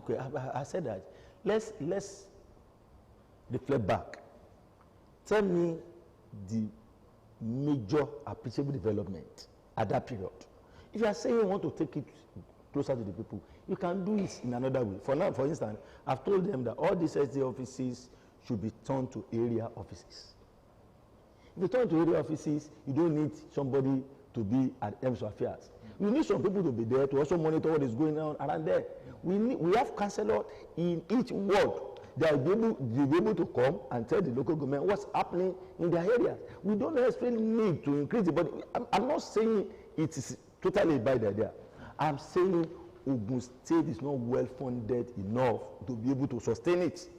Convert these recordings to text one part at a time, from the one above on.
Okay, I said that. Let's reflect back. Tell me the major appreciable development at that period. If you are saying you want to take it closer to the people, you can do it in another way. For now, for instance, I've told them that all these SD offices should be turned to area offices. If you turn to area offices, you don't need somebody to be at M's affairs. You need some people to be there to also monitor what is going on around there. We have councillors in each ward that will be able to come and tell the local government what's happening in their areas. We don't necessarily need to increase it, but I'm not saying it is totally a bad idea. I'm saying Ogun State is not well funded enough to be able to sustain it.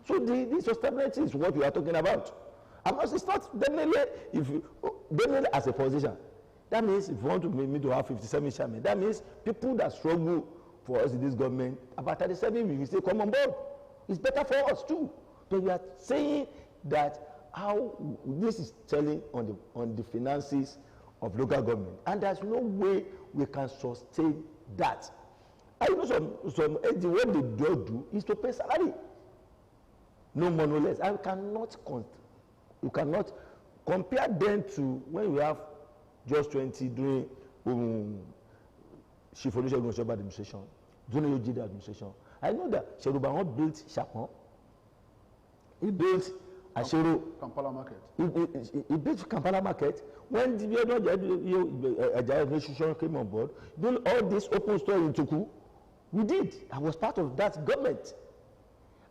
So the sustainability is what we are talking about. It's not definitely, definitely as a position. That means if you want to make me to have 57 chairmen, that means people that struggle for us in this government, about 37 we will still come on board. It's better for us too. But we are saying that how this is telling on the finances of local government, and there's no way we can sustain that. I know some what they do is to pay salary, no more no less. You cannot compare them to when we have just 20 during Chief Olusegun administration, during OGD administration. I know that Sheruba built Chapon. He built Ashero. Kampala Market. He built Kampala Market. When the administration came on board, built all this open store in Tuku. We did. I was part of that government.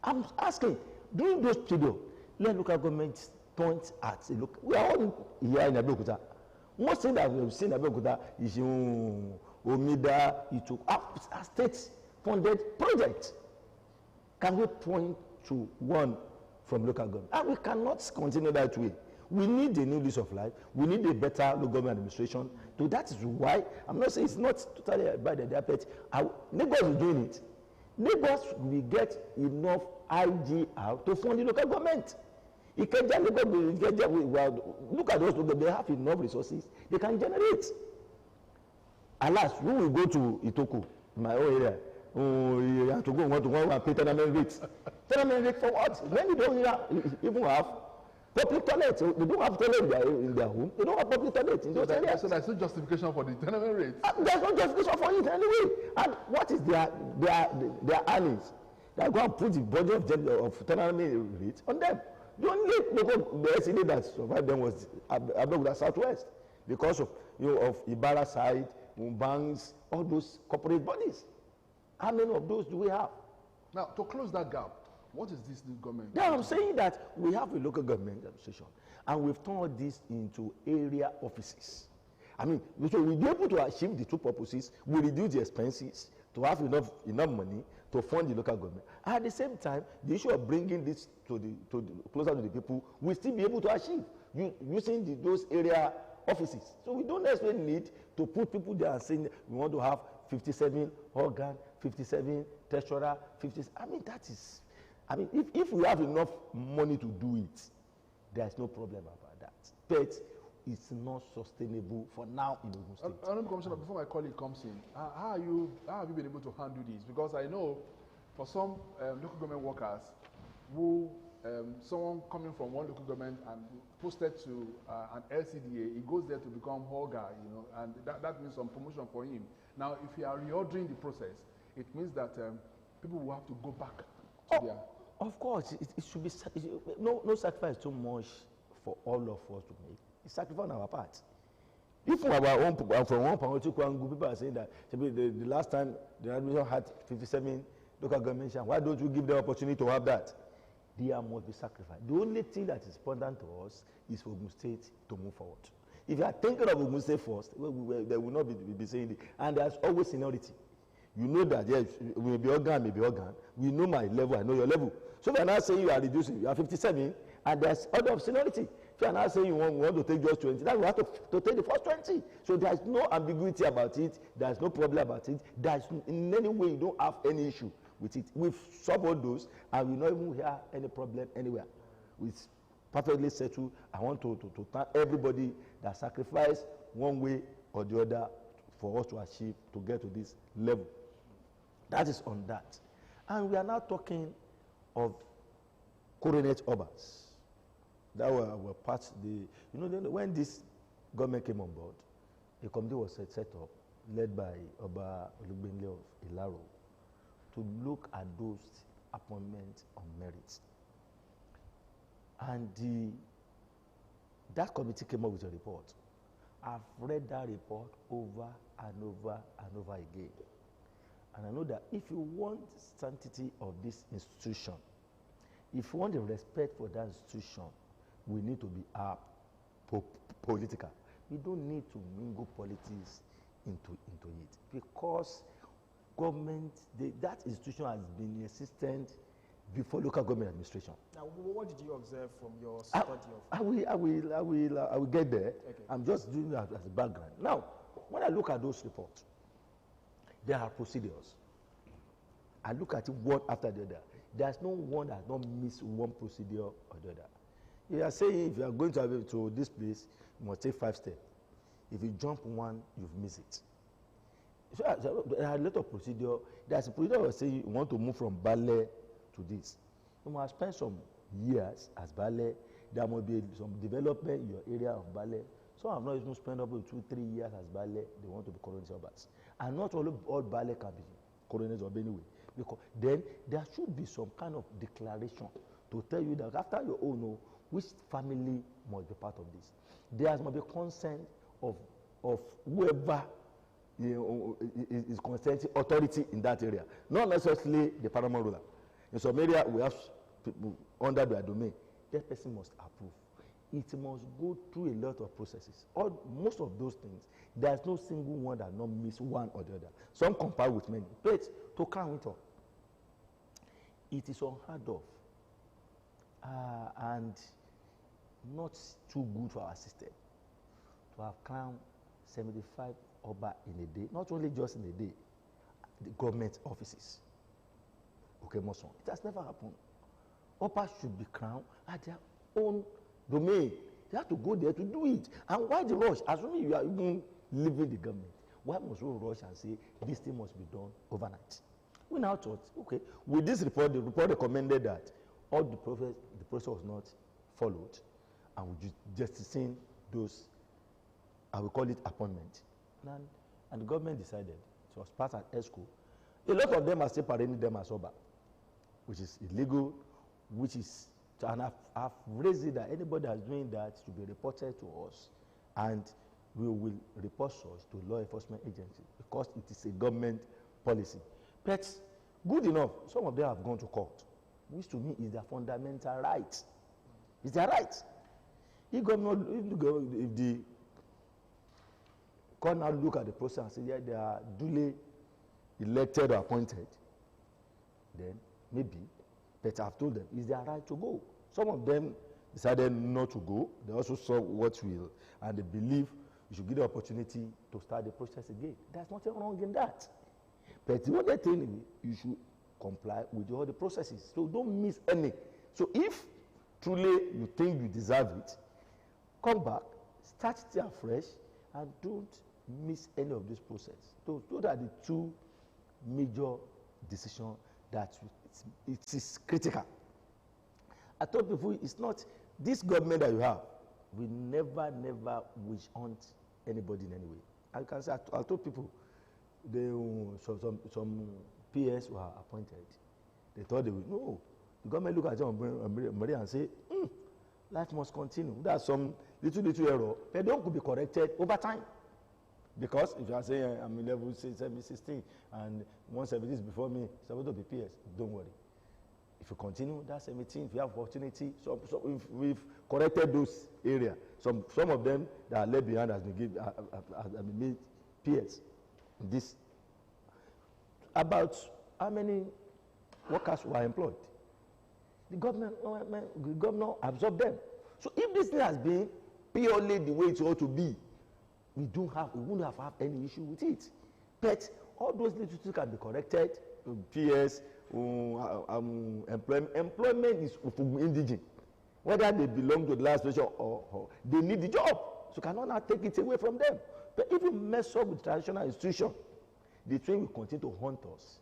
I'm asking, during those periods, let local government point at a look. We are all here in Abeokuta. Most thing that we have seen in Abeokuta is Omida, it took up a state-funded project. Can we point to one from local government? And we cannot continue that way. We need a new lease of life. We need a better local government administration. So that is why I'm not saying it's not totally by the but Lagos is doing it. Lagos will get enough IGR to fund the local government. Look at those people, they have enough resources, they can generate. Alas, when we go to Itoku, my own area, you have to go and pay tenement rates. Tenement rate for what? When you don't even have public toilets, they don't have toilet in their home, they don't have public toilets in those areas. So there's no justification for the tenement rates? There's no justification for it anyway. And what is their earnings? They go and put the budget of tenement rates on them. The only local SED that survived them was Abeokuta Southwest because of Ibarra side, banks, all those corporate bodies. How many of those do we have? Now, to close that gap, what is this new government? Yeah, I'm saying that we have a local government administration, and we've turned this into area offices. I mean, so we'll be able to achieve the two purposes. We reduce the expenses to have enough money to fund the local government. At the same time, the issue of bringing this closer to the people, we'll still be able to achieve using those area offices. So we don't necessarily need to put people there and saying we want to have 57 organ, 57 treasurer, 50. I mean, if we have enough money to do it, there's no problem about that. But it's not sustainable for now in Ogun State. Honourable Commissioner, before my colleague comes in, how have you been able to handle this? Because I know for some local government workers who someone coming from one local government and posted to an LCDA, he goes there to become Holga, and that means some promotion for him. Now, if you are reordering the process, it means that people will have to go back to their... Of course, it should be no sacrifice too much for all of us to make. It's sacrifice on our part. If from our own, from one political angle, people are saying that the last time the administration had 57 local governments, why don't you give them opportunity to have that? There must be sacrifice. The only thing that is important to us is for Ogun State to move forward. If you are thinking of Ogun State first, they will not be saying it. And there's always seniority. You know that, yes, we may be organ, maybe organ. We know my level, I know your level. So if you are not saying you are reducing, you are 57, and there's order of seniority. If you are not saying you want to take just 20, then we have to take the first 20. So there's no ambiguity about it. There's no problem about it. There's in any way you don't have any issue with it. We've solved all those, and we don't even hear any problem anywhere. It's perfectly settled. I want to thank everybody that sacrificed one way or the other for us to achieve, to get to this level. That is on that. And we are now talking of coronet obas. That were part when this government came on board, a committee was set up, led by Oba Olugbenle of Ilaro, to look at those appointments on merit. And that committee came up with a report. I've read that report over and over and over again. And I know that if you want sanctity of this institution, if you want the respect for that institution, we need to be political. We don't need to mingle politics into it, because government, that institution has been existent before local government administration. Now, what did you observe from your study of? I will get there. Okay. I'm just doing that as a background. Now, when I look at those reports, there are procedures. I look at it one after the other. There's no one that don't miss one procedure or the other. You are saying if you are going to this place, you must take 5 steps. If you jump one, you've missed it. So there are a lot of procedure. There's a procedure that saying you want to move from ballet to this. You must spend some years as ballet. There must be some development in your area of ballet. Some have not even spent up to 2-3 years as ballet. They want to be coronet obas. And not all ballet can be coronet obas anyway. Because then there should be some kind of declaration to tell you that after your own, which family must be part of this. There must be consent of whoever is consenting authority in that area, not necessarily the paramount ruler. In some area, we have people under their domain. That person must approve. It must go through a lot of processes. Most of those things, there's no single one that not miss one or the other. Some compare with many. But to crown it up, it is unheard of and not too good for our system to have crowned 75 Oba in a day, not only just in a day, the government offices. Okay, Moson. It has never happened. Oba should be crowned at their own domain. They have to go there to do it. And why the rush? Assuming you are even leaving the government, why must we rush and say this thing must be done overnight? We now thought, okay, with this report, the report recommended that all the process was not followed, and we just seen those, I will call it appointment. And the government decided, it was passed at ESCO. A lot of them are still parading them as Oba, which is illegal, which is, and I've raised it that anybody that's doing that should be reported to us, and we will report such to law enforcement agencies because it is a government policy. But good enough, some of them have gone to court, which to me is their fundamental right. It's their right. If the court now look at the process and say, yeah, they are duly elected or appointed, then maybe, but I've told them, it's their right to go. Some of them decided not to go. They also saw what will, and they believe you should give the opportunity to start the process again. There's nothing wrong in that. But the other thing, you should comply with all the processes. So don't miss any. So if truly you think you deserve it, come back, start it afresh, and don't miss any of this process. Those are the two major decisions that it is critical. I told people it's not this government that you have. We never wish hunt anybody in any way. I can say I told people some PS were appointed. They thought they would no. The government look at them and say, life must continue. There's some little error, but they could be corrected over time. Because if you are saying I'm in level 16 and 170 is before me, it's supposed to be PS, don't worry. If you continue, that's 17. If you have opportunity, so if we've corrected those areas. Some of them that are left behind has been made PS. This about how many workers were employed. The governor absorbed them. So if this thing has been purely the way it ought to be, we wouldn't have any issue with it. But all those little things can be corrected. PS, employment is indigent. Whether they belong to the last station or they need the job. So cannot now take it away from them. But if you mess up with traditional institution, the thing will continue to haunt us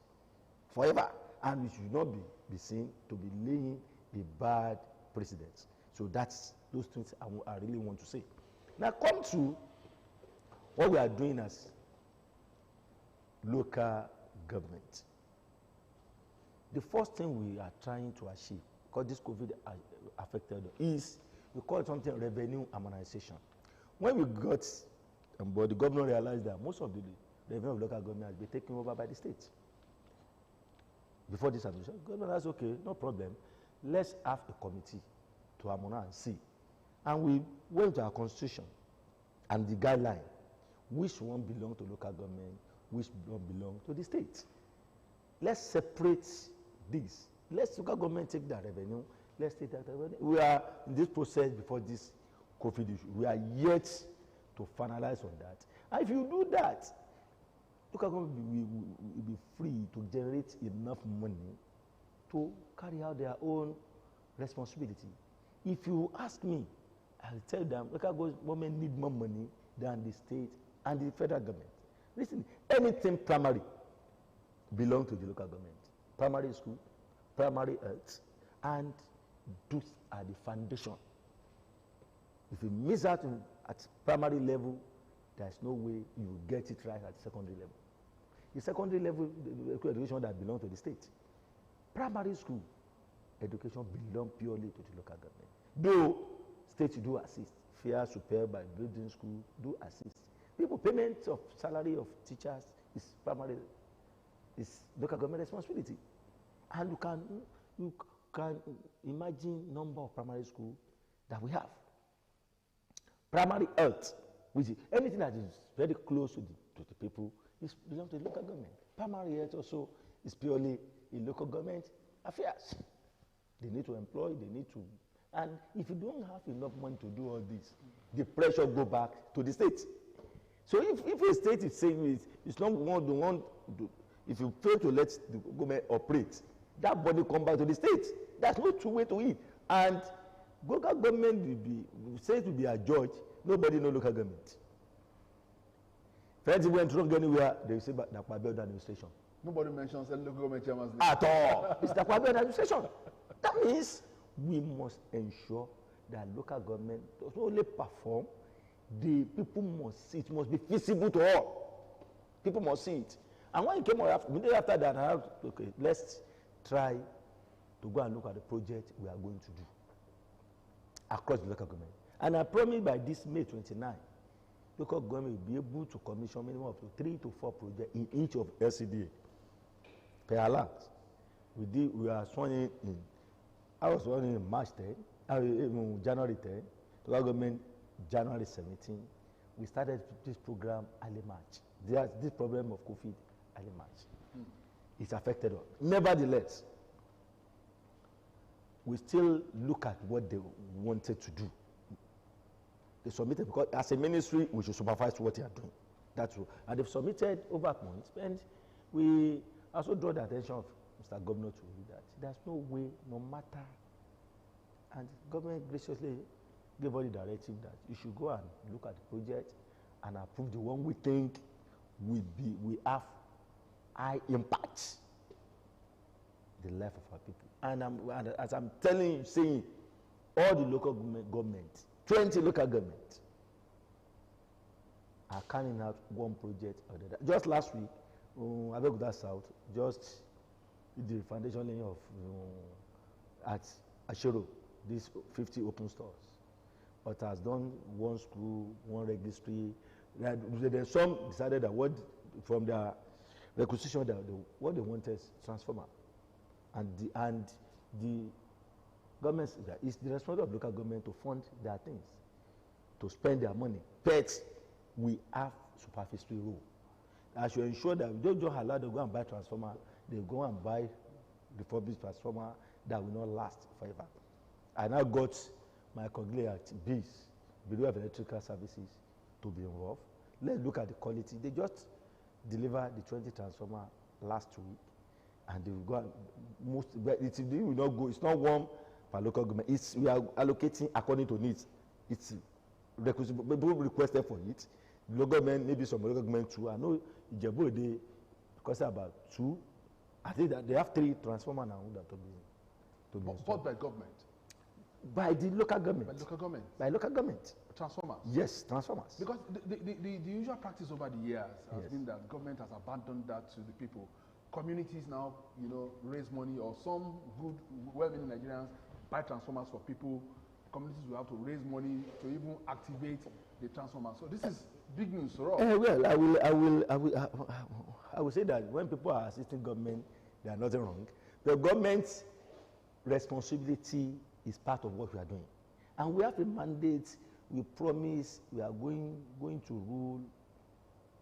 forever. and we should not be seen to be laying a bad precedent. So that's those things I really want to say. Now come to what we are doing as local government. The first thing we are trying to achieve, because this COVID affected, is we call it something revenue harmonization. When we got on board, the governor realized that most of the revenue of local government has been taken over by the state. Before this administration, the governor said, okay, no problem. Let's have a committee to harmonize and see. And we went to our constitution and the guideline, which one belong to local government, which don't belong to the state. Let's separate this. Let's local government take that revenue. Let's take that revenue. We are in this process before this COVID issue. We are yet to finalize on that. And if you do that, local government will be free to generate enough money to carry out their own responsibility. If you ask me, I'll tell them local government need more money than the state and the federal government. Listen, anything primary belongs to the local government. Primary school, primary health, and those are the foundation. If you miss out at primary level, there's no way you will get it right at secondary level. The secondary level the education that belongs to the state. Primary school education belongs purely to the local government. Though state do assist, fair, super, by building school do assist. People payment of salary of teachers is primary, is local government responsibility. And you can imagine number of primary school that we have. Primary health, which is anything that is very close to the people, is belongs to the local government. Primary health also is purely in local government affairs. They need to employ, they need to, and if you don't have enough money to do all this, the pressure go back to the state. So if a state is saying it's not one to, if you fail to let the government operate, that body come back to the state. That's no true way to it. And local government will be a judge. Nobody know local government. If went wrong anywhere, they will say that Kwabio administration. Nobody mentions the local government chairman's name. At all. It's the Kwabio administration. That means we must ensure that local government does not only perform, the people must see it. Must be visible to all. People must see it. And when it came immediately after that, I have, okay, let's try to go and look at the project we are going to do across the local government. And I promise by this May 29, local government will be able to commission minimum of 3 to 4 projects in each of LCDA. Per alert. We are sworn in. I was sworn in March 10, January 10, local government January 17. We started this program early March. This problem of COVID early March. It's affected us. Nevertheless, we still look at what they wanted to do. They submitted, because as a ministry, we should supervise what they are doing. That's true. And they've submitted over months, and we also draw the attention of Mr. Governor to that. There's no way, no matter. And government graciously gave all the directive that you should go and look at the project and approve the one we think we have high impact the life of our people. And as I'm telling you, saying, all the local government, 20 local governments are carrying out one project or the other. Just last week, Abeokuta South just did the foundation laying of at Ashero, these 50 open stores. But has done one school, one registry. Then some decided that from their requisition that what they wanted is transformer. And the government, it's the responsibility of local government to fund their things, to spend their money. But we have supervisory role. I should ensure that we don't allow them to go and buy transformer. They go and buy refurbished transformer that will not last forever. I now got my colleague at BIS, Bureau of Electrical Services, to be involved. Let's look at the quality. They just delivered the 20 transformer last week, and they will go and it will not go. It's not one per local government. We are allocating according to needs. It's people requested for it. The local government, maybe some local government too. I know Ijebu, they requested about 2 I think that they have 3 transformers now that to be Bought installed. by government. By the local government. By local government. By local government. Transformers. Yes, transformers. Because the usual practice over the years has Yes. been that government has abandoned that to the people. Communities now, raise money, or some good, well-meaning Nigerians buy transformers for people. Communities will have to raise money to even activate the transformers. So this is big news for us. Well, I will say that when people are assisting government, there are nothing wrong. The government's responsibility is part of what we are doing, and we have a mandate. We promise we are going to rule.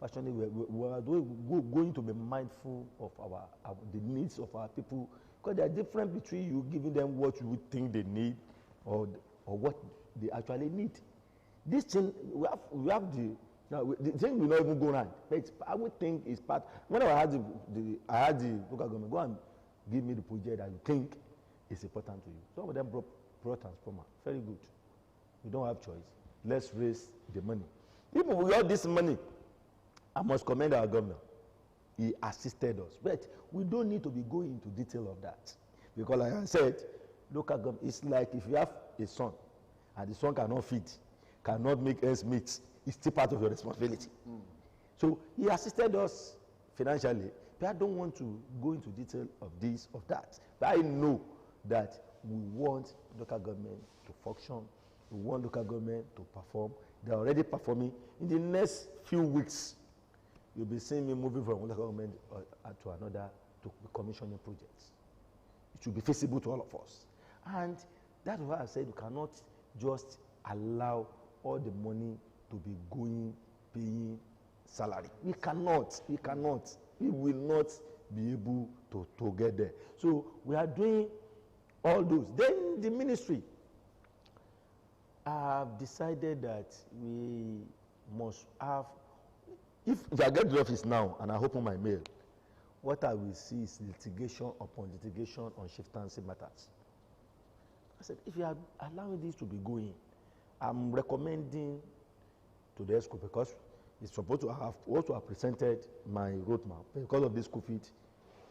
Actually, we are going to be mindful of the needs of our people, because there are difference between you giving them what you think they need, or what they actually need. This thing we have the thing will not even go around. But I would think is part. Whenever I had the local government go and give me the project that you think is important to you. Some of them brought transformer. Very good. We don't have choice. Let's raise the money. People with all this money, I must commend our governor. He assisted us. But we don't need to be going into detail of that. Because like I said, local government, it's like if you have a son and the son cannot feed, cannot make ends meet, it's still part of your responsibility. So he assisted us financially. But I don't want to go into detail of this, of that. But I know that we want local government to function. We want local government to perform. They're already performing. In the next few weeks, you'll be seeing me moving from one local government to another to be commissioning projects. It should be feasible to all of us. And that's why I said we cannot just allow all the money to be paying salary. We cannot. We will not be able to get there. So we are doing all those. Then the ministry have decided that we must have, if I get the office now and I open my mail, what I will see is litigation upon litigation on chieftaincy matters. I said, if you are allowing this to be going, I'm recommending to the ESCO, because it's supposed to have also have presented my roadmap because of this COVID,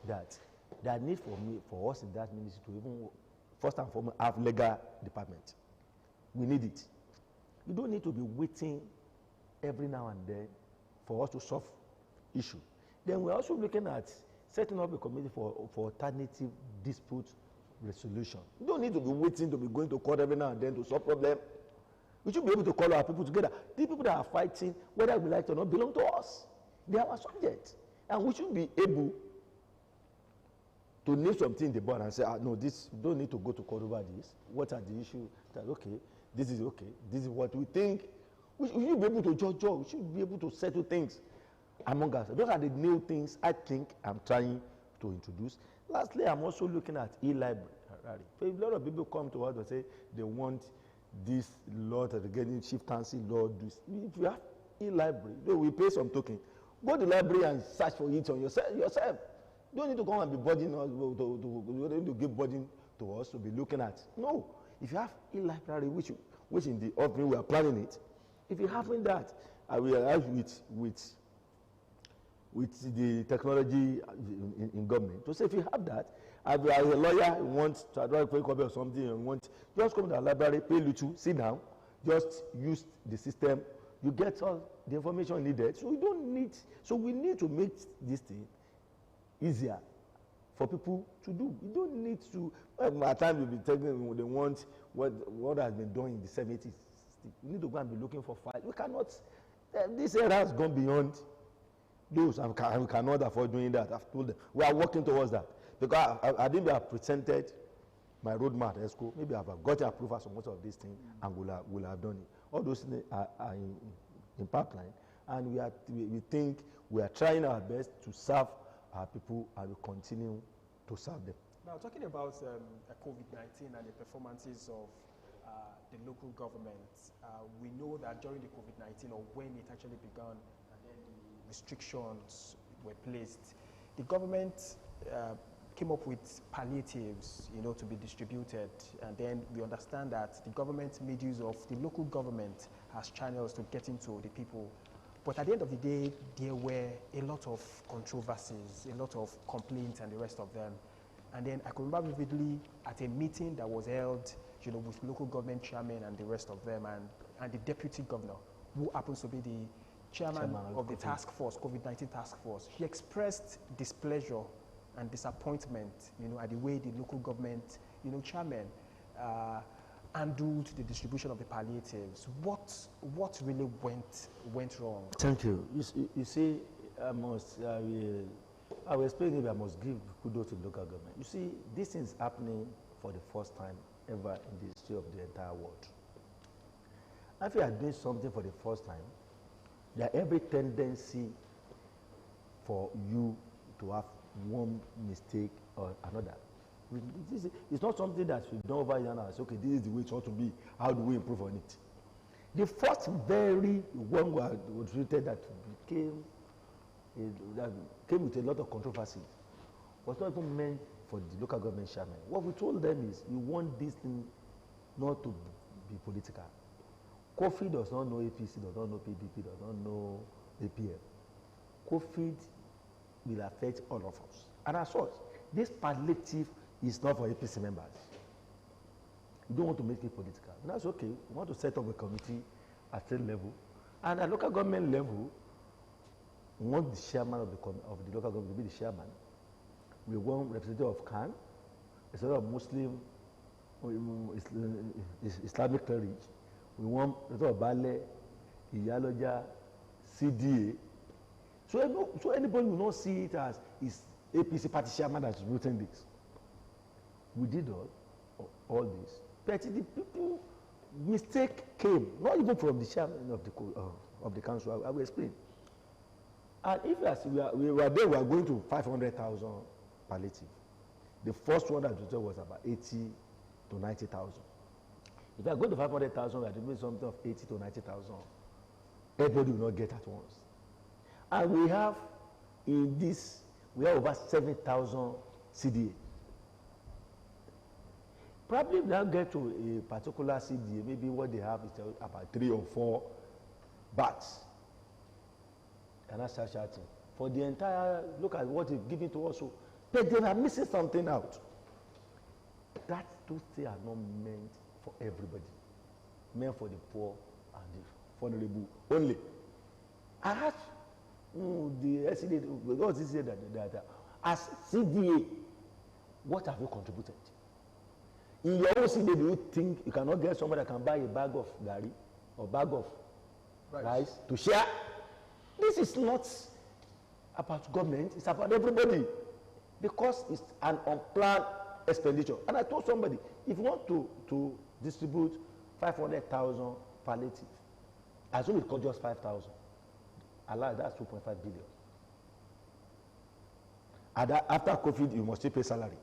that there need for us in that ministry to even first and foremost have legal department. We need it. You don't need to be waiting every now and then for us to solve issue. Then we're also looking at setting up a committee for alternative dispute resolution. You don't need to be waiting to be going to court every now and then to solve problem. We should be able to call our people together. The people that are fighting, whether we like it or not, belong to us. They are our subject. And we should be able to name something in the board and say, no, this, you don't need to go to court over this. What are the issues? That, okay, this is okay. This is what we think. We should be able to judge. We should be able to settle things among us. Those are the new things I think I'm trying to introduce. Lastly, I'm also looking at e-library. So a lot of people come to us and say they want this law that they're getting chieftaincy law. If you have e-library, we pay some token. Go to the library and search for it on yourself. You don't need to come and be burden us. You don't need to give burden to us to be looking at. No. If you have e-library, which in the offering we are planning it, if you haven't that, I will arrive with the technology in government. So say if you have that, as a lawyer, you want to advise for a copy or something, you want, just come to the library, pay little, sit down, just use the system, you get all the information needed. So we need to make this thing easier for people to do. You don't need to, at times we'll be telling they want what has been done in the 70s. You need to go and be looking for files. We cannot, this era has gone beyond those, and we cannot afford doing that. I've told them, we are working towards that. Because I think we have presented my roadmap at ESCO. Maybe I've got approval for most of these things, and we'll have done it. All those things are in pipeline, and we think we are trying our best to serve our people, and we continue to serve them. Now, talking about COVID-19 and the performances of the local governments, we know that during the COVID-19, or when it actually began, and then the restrictions were placed, the government came up with palliatives, to be distributed, and then we understand that the government made use of the local government as channels to get into the people. But at the end of the day, there were a lot of controversies, a lot of complaints and the rest of them. And then I could remember vividly at a meeting that was held, you know, with local government chairmen and the rest of them, and the deputy governor, who happens to be the chairman of the task force, COVID-19 task force. He expressed displeasure and disappointment, you know, at the way the local government, you know, chairman handled the distribution of the palliatives. What really went wrong? Thank you. You see, I will explain it, I must give kudos to the local government. You see, this is happening for the first time ever in the history of the entire world. If you are doing something for the first time, there are every tendency for you to have one mistake or another. It's not something that we don't over here now. Okay, this is the way it ought to be. How do we improve on it? The first very one was treated that came with a lot of controversy was not even meant for the local government chairman. What we told them is, we want this thing not to be political. COVID does not know APC, does not know PDP, does not know APM. COVID will affect all of us. And as such, this palliative is not for APC members. You don't want to make it political. And that's okay. We want to set up a committee at state level. And at local government level, we want the chairman of the local government to be the chairman. We want representative of Khan, a sort of Muslim, Islamic clergy. We want representative of Bale, Iyaloja, CDA. So anybody will not see it as is APC party chairman that's voting this. We did all this. But the people, mistake came, not even from the chairman of the council. I will explain. And if we were there, we are going to 500,000 palliative. The first one that we said was about 80 to 90,000. If we are going to 500,000, we are doing something of 80 to 90,000. Everybody will not get at once. And we have over 7,000 CDA. Probably if they don't get to a particular CDA, maybe what they have is about 3 or 4 bats. And that's shouting. For the entire, look at what they've given to us. But they are missing something out. That those things are not meant for everybody. Meant for the poor and the vulnerable only. I asked the SCDA, because he said that as CDA, what have you contributed? In your own CDA, do you think you cannot get somebody that can buy a bag of gari or bag of rice to share? This is not about government, it's about everybody. Because it's an unplanned expenditure. And I told somebody, if you want to distribute 500,000 palliative, assume it costs just 5,000. Allah, that's 2.5 billion. And after COVID, you must still pay salary.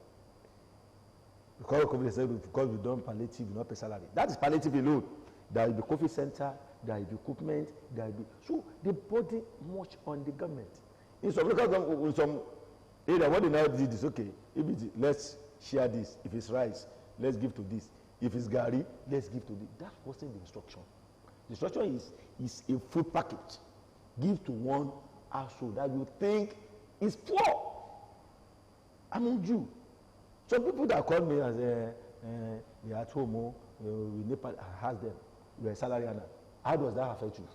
Because of COVID, because we don't palliative, you not pay salary. That is palliative alone. There will be COVID center, there will be equipment, there will be. So they body much on the government. In some local government, in some area, what they now did is okay. If it's, let's share this. If it's rice, let's give to this. If it's gari, let's give to this. That wasn't the instruction. The instruction is a food package. Give to one household that you think is poor among you. Some people that call me as you're at home, we Nepal, I ask them, you're a salary earner. How does that affect you?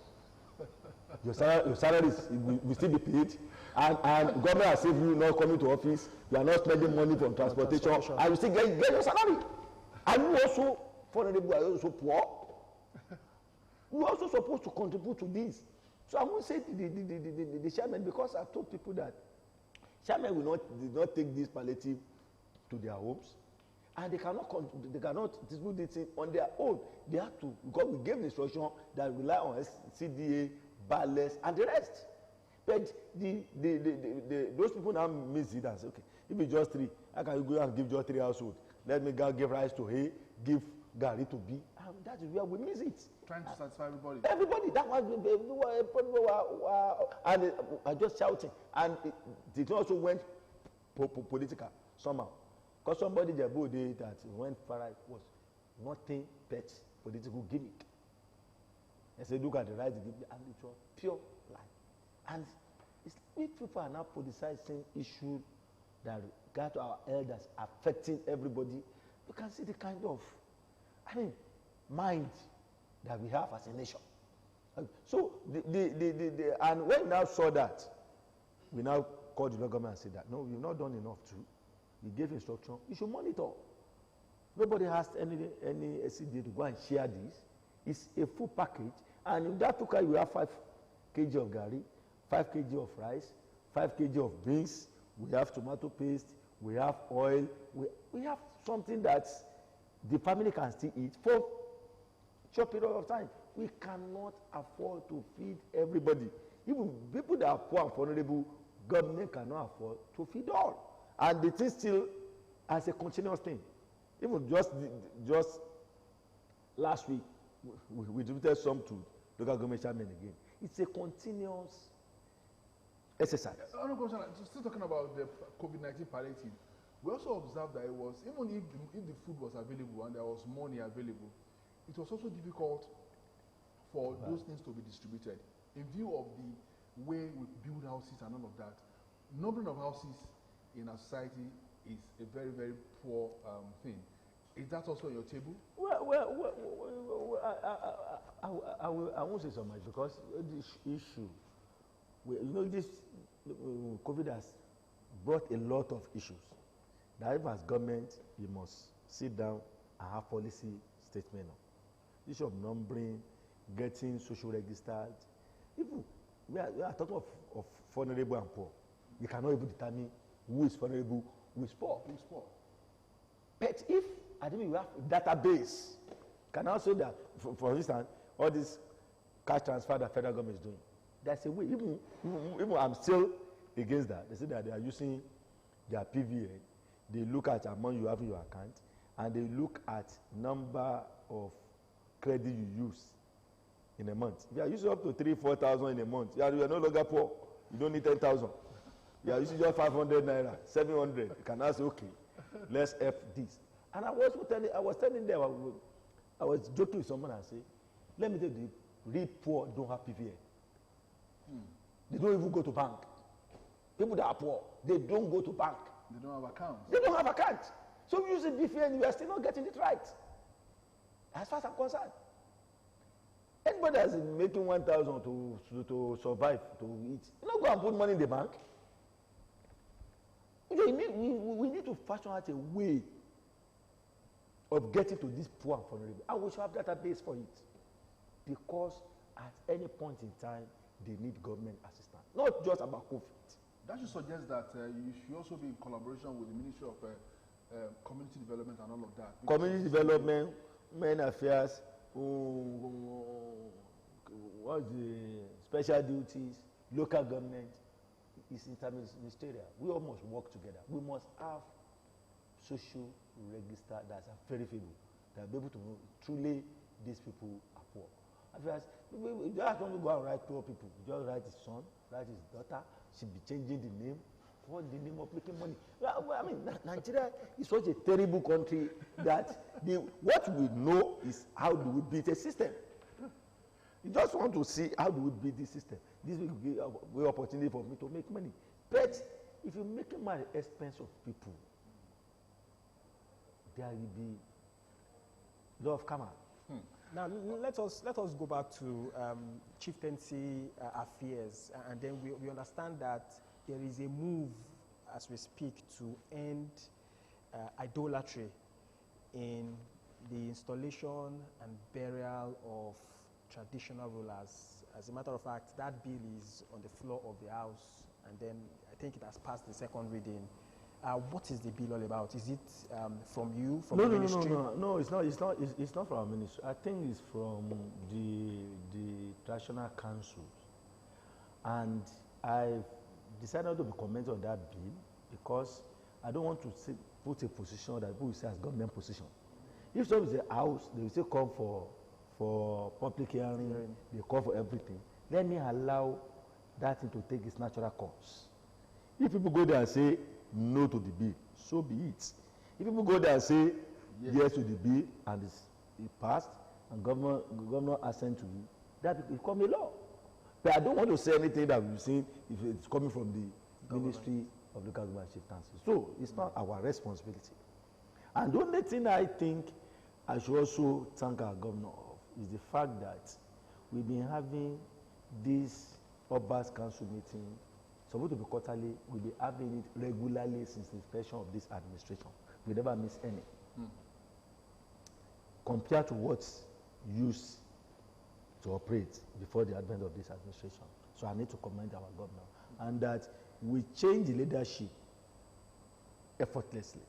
Your salary will still be paid, and government has saved you not coming to office, you are not spending money from transportation, and you still get your salary. And you also, vulnerable, are also poor. You are also supposed to contribute to this. So I won't say the chairman, because I told people that chairman will not take this palliative to their homes, and they cannot distribute this on their own. They have to, because we gave the instruction that rely on CDA, BALES, and the rest. But those people now miss it and say, okay, if it's just 3, how can you go and give just 3 households? Let me go give rice to A, give gari to B. And that is where we miss it. Trying to satisfy everybody. Everybody. That was and I just shouting. And it also went political somehow. Because somebody that went far right was nothing but political gimmick. And said, look at the rice, and it was pure life. And it's, we people are now politicizing issues that regard to our elders affecting everybody. You can see the kind of, mind that we have as a nation. So, and when we now saw that, we now called the government and said that, no, you've not done enough too. We gave instruction, you should monitor. Nobody has any SCD to go and share this. It's a full package. And in that tuka, you have 5 kg of gari, 5 kg of rice, 5 kg of beans, we have tomato paste, we have oil, we have something that the family can still eat for a short period of time. We cannot afford to feed everybody. Even people that are poor and vulnerable, government cannot afford to feed all. And the thing still as a continuous thing. Even just last week, we distributed some to local government chairman again. It's a continuous exercise. Still talking about the COVID-19 palliative, we also observed that it was, even if the food was available and there was money available, it was also difficult for those things to be distributed. In view of the way we build houses and all of that, numbering of houses in our society is a very, very poor thing. Is that also on your table? I won't say so much because this issue, this COVID has brought a lot of issues. That if as government, you must sit down and have policy statement on. Issue of numbering, getting social registered. Even we are talking of vulnerable and poor. You cannot even determine who is vulnerable, who is poor. Who is poor? But if we have a database, can also that, for instance, all this cash transfer that federal government is doing, there's a way. Even I'm still against that. They say that they are using their PVN. They look at amount you have in your account, and they look at number of credit you use in a month. If you are using up to 3,000-4,000 in a month, you are no longer poor. You don't need 10,000. You are using just 500 naira, 700. You can ask, okay, let's F this. And I was telling them, I was joking with someone and say, let me tell you, the real poor don't have PVN. They don't even go to bank. People that are poor, they don't go to bank. They don't have accounts. They don't have accounts. So if you use a PVN, you are still not getting it right. As far as I'm concerned. Anybody that's making 1,000 to survive, to eat, you don't go and put money in the bank. We need to fashion out a way of getting to this poor and vulnerable. And we should have database for it. Because at any point in time, they need government assistance. Not just about COVID. That should suggest that you should also be in collaboration with the Ministry of Community Development and all of that. Community Development, Men Affairs, what's the special duties, local government, is interministerial. We all must work together. We must have social register that's verifiable, that be able to know truly these people are poor. Otherwise, you just don't go and write poor people. You just write his son, write his daughter, should be changing the name. What the name of making money? Well, I mean, Nigeria is such a terrible country that what we know is how do we build a system. You just want to see how do we build this system. This will be a opportunity for me to make money. But if you make money at the expense of people, there will be a lot of karma. Now, let us go back to chieftaincy affairs, and then we understand that there is a move, as we speak, to end idolatry in the installation and burial of traditional rulers. As a matter of fact, that bill is on the floor of the House, and then I think it has passed the second reading. What is the bill all about? Is it from you, from the ministry? No, it's not. It's not from our ministry. I think it's from the traditional councils, and I've decided to be commenting on that bill because I don't want to put a position that people will say as government position. If someone is a house, they will say come for public hearing. They call for everything. Let me allow that thing to take its natural course. If people go there and say no to the bill, so be it. If people go there and say yes to the bill and it passed and governor assent to it, that will become a law. But I don't want to say anything that we've seen if it's coming from the Ministry of Local Government Chieftaincy. So it's not our responsibility. And the only thing I think I should also thank our governor of is the fact that we've been having this Obas Council meeting, supposed to be quarterly, we'll be having it regularly since the inspection of this administration. We never miss any. Compared to what's used to operate before the advent of this administration. So I need to commend our governor. And that we change the leadership effortlessly.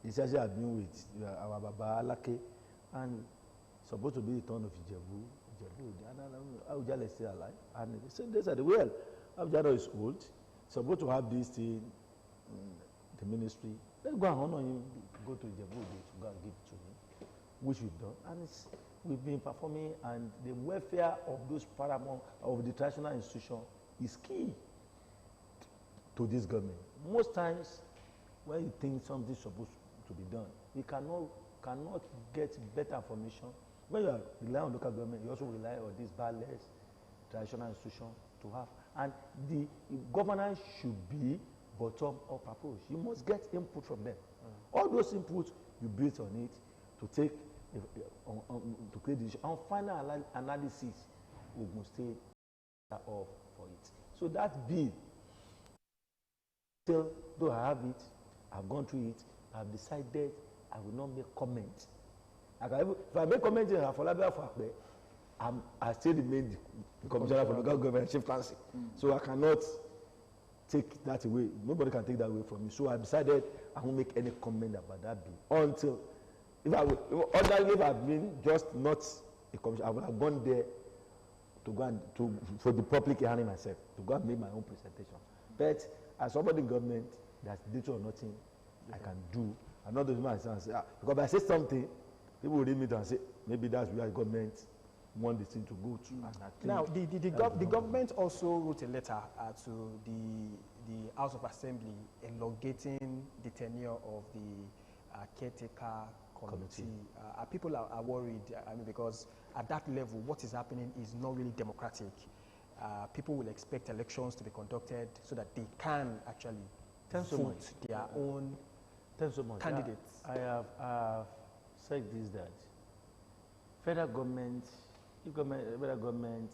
It's actually I've been with our Baba Alake, and supposed to be the turn of Ijebu, and Aujala is still alive. And they said, well, Aujala is old, supposed to have this thing in the ministry. Let's go and honor him, go to Ijebu to go and give it to him, which we've done. And we've been performing, and the welfare of those paramount, of the traditional institution is key to this government. Most times, when you think something's supposed to be done, you cannot get better information. When you rely on local government, you also rely on these barless traditional institutions to have. And the governance should be bottom-up approach. You must get input from them. All those inputs, you build on it to take to create the issue. And final analysis, we must stay off for it. So that bill, still, though I have it, I've gone through it, I've decided I will not make comment. If I make comment in Afolabi Afakbe, I still remain the commissioner for local government chieftaincy. So I cannot take that away. Nobody can take that away from me. So I decided I won't make any comment about that bill until, if I've been just not a commissioner, I would have gone there to go and for the public hearing myself, to go and make my own presentation. But as somebody in government, that's little or nothing I can do. I'm not doing myself and say, because if I say something, people will read me and say, maybe that's where government want this thing to go to. Now, the government also wrote a letter to the House of Assembly elongating the tenure of the caretaker committee. People are worried, because at that level, what is happening is not really democratic. People will expect elections to be conducted so that they can actually vote their own candidates. I have said this, that federal government, if federal government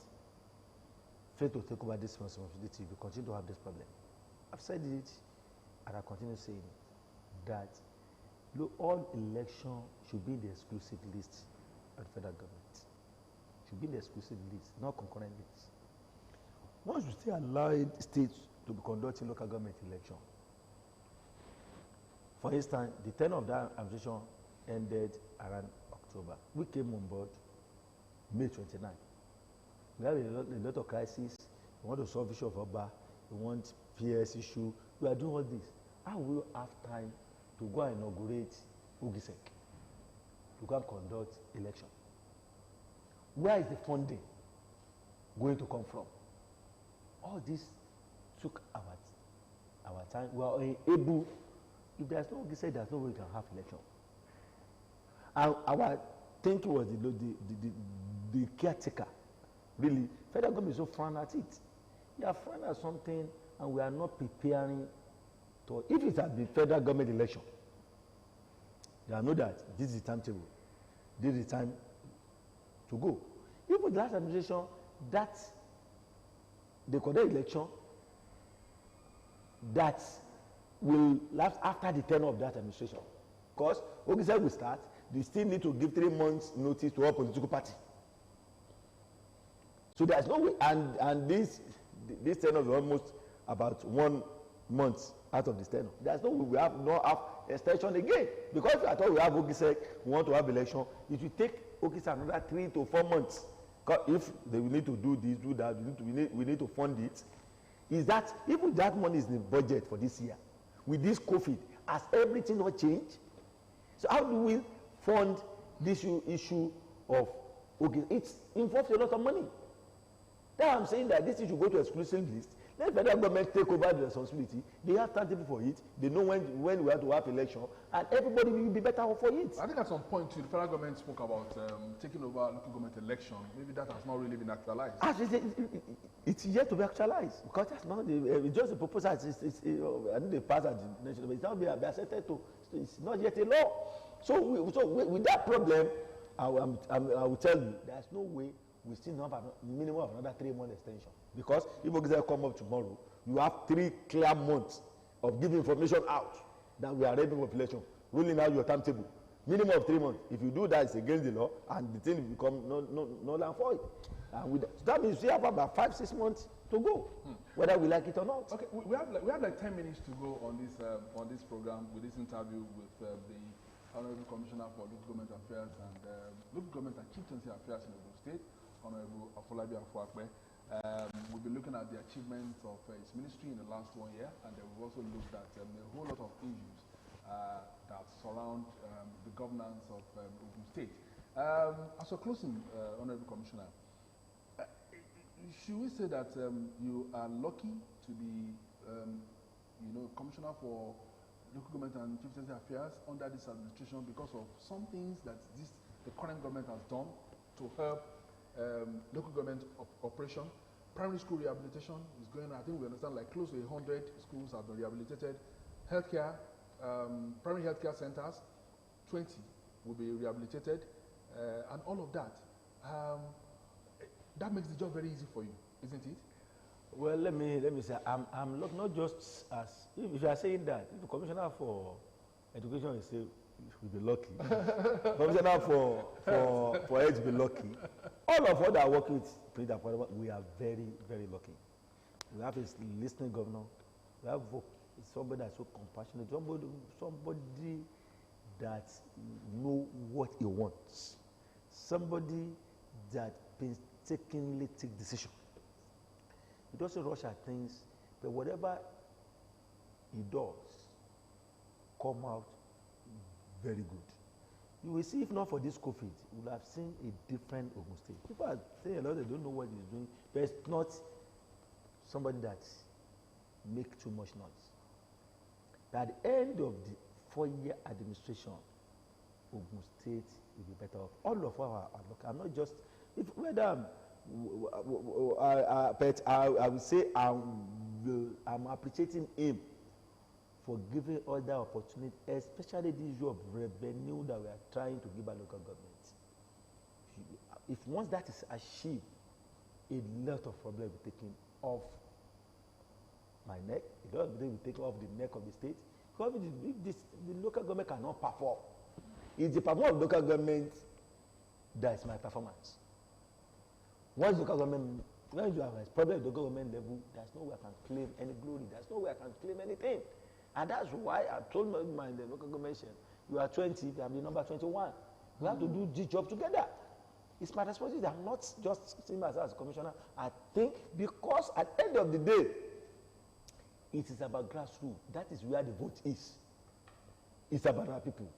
fail to take over this responsibility, we continue to have this problem. I've said it, and I continue saying it, that all elections should be in the exclusive list of the federal government. Should be in the exclusive list, not concurrent list. Once you still allow states to be conducting local government election, for instance, the tenure of that administration ended around October. We came on board May 29. We have a lot of crises. We want to solve issue of Oba. We want PS issue. We are doing all this. How will we have time to go and inaugurate Ogisek, to go and conduct election? Where is the funding going to come from? All this took our time. We are able, if there's no Ogisek, there's no way we can have election. And our thinking was the caretaker. Really, federal government is so frown at it. We are frown at something, and we are not preparing to. If it had been federal government election, they know that this is the timetable, this is the time to go. Even the last administration, that they conduct election that will last after the tenure of that administration. Because Ogisek will start, they still need to give 3 months notice to all political party. So there's no way, and this tenure is almost about 1 month out of this tenure. There's no way we have no extension again. Because I thought we have Ogisek, we want to have election, it will take Ogisek another 3 to 4 months. If they will need to do this, do that, we need to fund it. Is that, even that money is in the budget for this year. With this COVID, has everything not changed? So how do we fund this issue of Ogisek? It involves a lot of money. That's why I'm saying that this issue go to exclusive list. Let federal government take over the responsibility. They have timetable for it. They know when we have to have election, and everybody will be better off for it. I think at some point too, the federal government spoke about taking over local government election. Maybe that has not really been actualized. It's yet to be actualized because that's not it's just a proposal. I think they passed at the national, but it's not been accepted to. It's not yet a law. So with that problem, I will tell you, there's no way we still have a minimum of another 3-month extension. Because if Ogiza come up tomorrow, you have 3 clear months of giving information out that we are ready for population, ruling out your timetable. Minimum of 3 months. If you do that, it's against the law, and the thing will become null and void. So that means we have about 5-6 months to go, whether we like it or not. Okay, we have like 10 minutes to go on this program with this interview with the Honorable Commissioner for Local Government Affairs and Local Government and Chieftaincy Affairs in Ogun State, Honorable Afolabi Afuakpe. We'll be looking at the achievements of his ministry in the last 1 year, and then we've also looked at a whole lot of issues that surround the governance of Ogun State. As a closing, Honorable Commissioner, should we say that you are lucky to be, Commissioner for Local Government and Chieftaincy Affairs under this administration because of some things that the current government has done to help local government operation? Primary school rehabilitation is going on. I think we understand like close to 100 schools have been rehabilitated. Healthcare, primary healthcare centers, 20 will be rehabilitated, and all of that. That makes the job very easy for you, isn't it? Well, let me say, I'm not just as, if you are saying that, if the Commissioner for Education is saying, will be lucky. Commissioner for Health will be lucky. All of us that are working with President Afolabi, we are very, very lucky. We have a listening governor. We have somebody that's so compassionate. Somebody that knows what he wants. Somebody that painstakingly takes decisions. He doesn't rush at things, but whatever he does come out very good. You will see, if not for this COVID, you will have seen a different Ogun State. People are saying a lot, they don't know what he's doing, but it's not somebody that makes too much noise. At the end of the 4-year administration, Ogun State will be better off. All of our local, I'm not just, but I will say I'm appreciating him for giving us that opportunity, especially the issue of revenue that we are trying to give our local government. If once that is achieved, a lot of problems will be taken off my neck, a lot of things will take off the neck of the state. Because if the local government cannot perform, it's the performance of local government that is my performance. Once local government, when you have a problem at the government level, there's no way I can claim any glory, there's no way I can claim anything. And that's why I told my local government, you are 20, I'm the number 21. We have to do this job together. It's my responsibility. I'm not just seeing myself as a commissioner. I think because at the end of the day, it is about grassroots. That is where the vote is. It's about our people.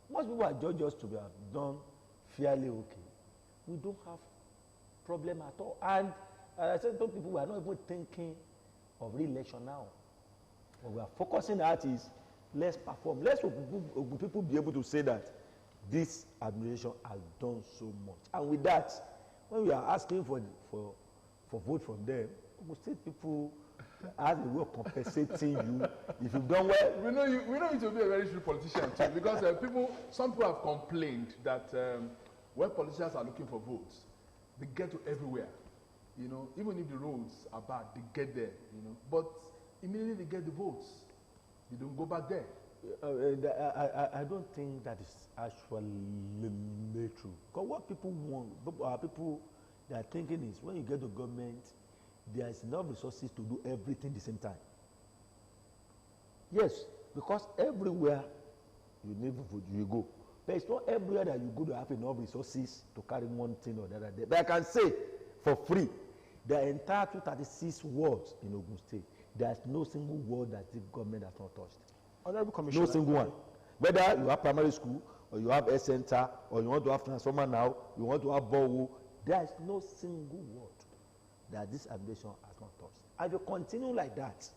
Most people are judged us to have done fairly okay. We don't have problem at all. And as I said to people, we are not even thinking of re-election now. What we are focusing at is, let's perform. Let's people be able to say that this administration has done so much. And with that, when we are asking for vote from them, we state people as a way of compensating you if you've done well. We know you to be a very true politician too, because some people have complained that when politicians are looking for votes, they get to everywhere. You know, even if the roads are bad, they get there. You know, but immediately they get the votes, they don't go back there. I don't think that is actually true. Because what people want, people that are thinking is, when you get to government, there is enough resources to do everything at the same time. Yes, because everywhere you need vote, you go. But it's not everywhere that you go to have enough resources to carry one thing or the other. But I can say, for free, the entire 236 wards in Ogun State, there's no single ward that the government has not touched. Honorable Commissioner. No single one. Whether you have primary school, or you have a center, or you want to have transformer now, you want to have borehole, there is no single word that this administration has not touched. If you continue like that,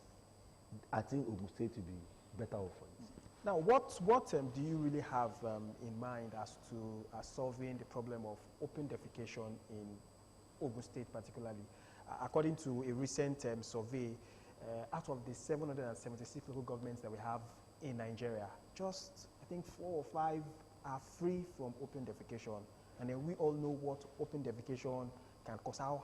I think Ogun State will be better off for it. Now, what do you really have in mind as to solving the problem of open defecation in Ogun State particularly? According to a recent survey, out of the 776 local governments that we have in Nigeria, just I think 4 or 5 are free from open defecation. And then we all know what open defecation can cause, how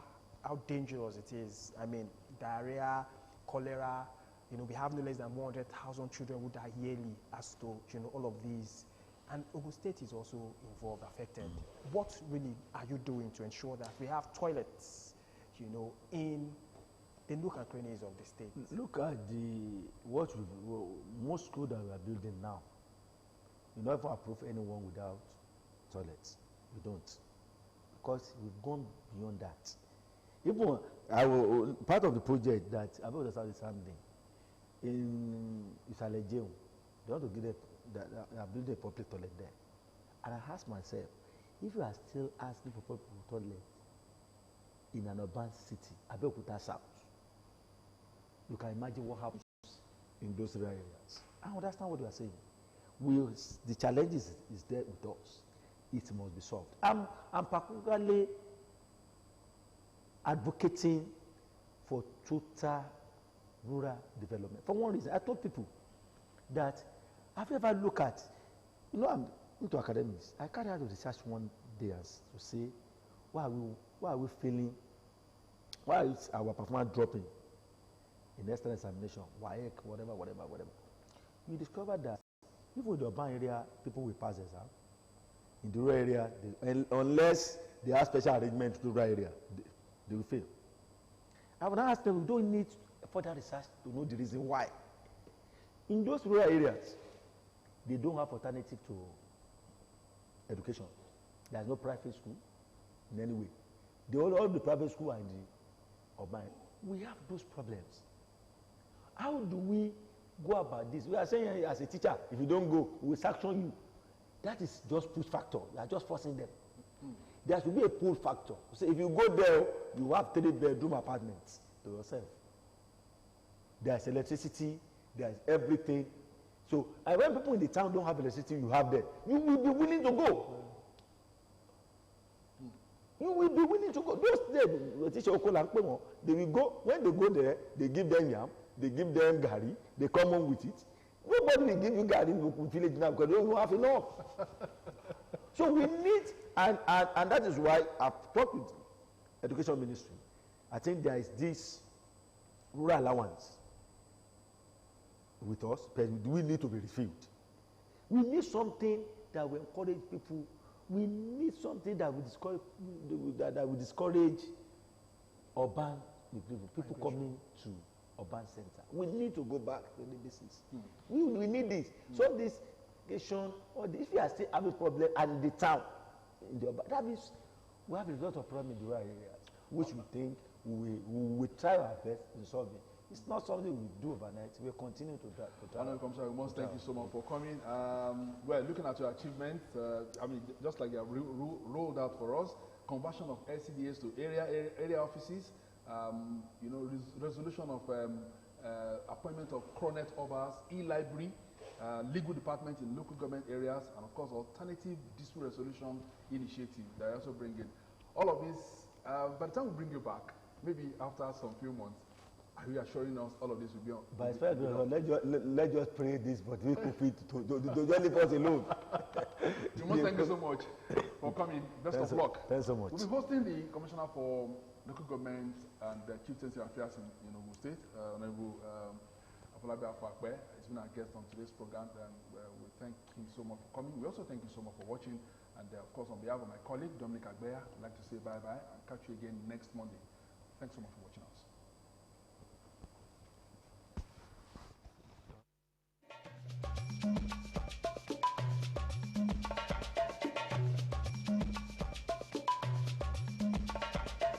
dangerous it is. I mean, diarrhea, cholera, you know, we have no less than 100,000 children who die yearly as to, you know, all of these. And Ogun State is also involved, affected. What really are you doing to ensure that we have toilets, you know, in the nook and crannies of the state? Look at most schools that we are building now. You never approve anyone without toilets. We don't, because we've gone beyond that. Even part of the project that I will understand is something in Isalejeun, they want to get they are building a public toilet there, and I ask myself, if you are still asking for public toilet in an urban city, Abeokuta South, you can imagine what happens in those areas. I understand what you are saying. The challenge is there with us. It must be solved. I'm particularly advocating for total rural development. For one reason, I told people that have you ever looked at, you know, I'm into academics. I carried out a research one day to say, why are we failing? Why is our performance dropping in external examination? Why, whatever. We discovered that even in the urban area, people will pass the exam. In the rural area, unless they have special arrangement to the rural area, they will fail. I would ask them, we don't need further research to know the reason why. In those rural areas, they don't have alternative to education. There's no private school in any way. All the private schools are in the urban. We have those problems. How do we go about this? We are saying as a teacher, if you don't go, we will sanction you. That is just push factor. You are just forcing them. There should be a pull factor. So if you go there, you have 3-bedroom apartments to yourself. There's electricity, there's everything. So when people in the town don't have electricity, you have them. You will be willing to go. You will be willing to go. Those days, they will go. When they go there, they give them yam, they give them gari, they come home with it. Nobody will give you gari in village now because they don't have enough. So we need, and that is why I've talked with Education Ministry. I think there is this rural allowance with us, but we need to be refilled. We need something that will encourage people. We need something that will discourage urban people coming to urban center. We need to go back to the business. We need this. So this education, or if you are still having problem and the town, in the urban, that means we have a lot of problem in the rural areas, which we think we will try our best to solve it. It's not something we do overnight. We'll continue to try. Honourable Commissioner, we must thank you so much for coming. Well, looking at your achievements, I mean, just like you have rolled out for us, conversion of LCDAs to area offices, you know, resolution of appointment of Cronet Obas, e-library, legal department in local government areas, and of course, alternative dispute resolution initiative that I also bring in. All of this, by the time we bring you back, maybe after some few months, are you assuring us all of this will be on? By let's just pray this, but we could fit to just leave us alone. You must thank you so much for coming. Best of luck. Thanks so much. We'll be hosting the Commissioner for Local Government and Chieftaincy Affairs in Ogun State, Honorable Afolabi Afakwe. He's been our guest on today's program, and we thank him so much for coming. We also thank you so much for watching, and of course, on behalf of my colleague, Dominic Agbeya, I'd like to say bye-bye and catch you again next Monday. Thanks so much for watching us.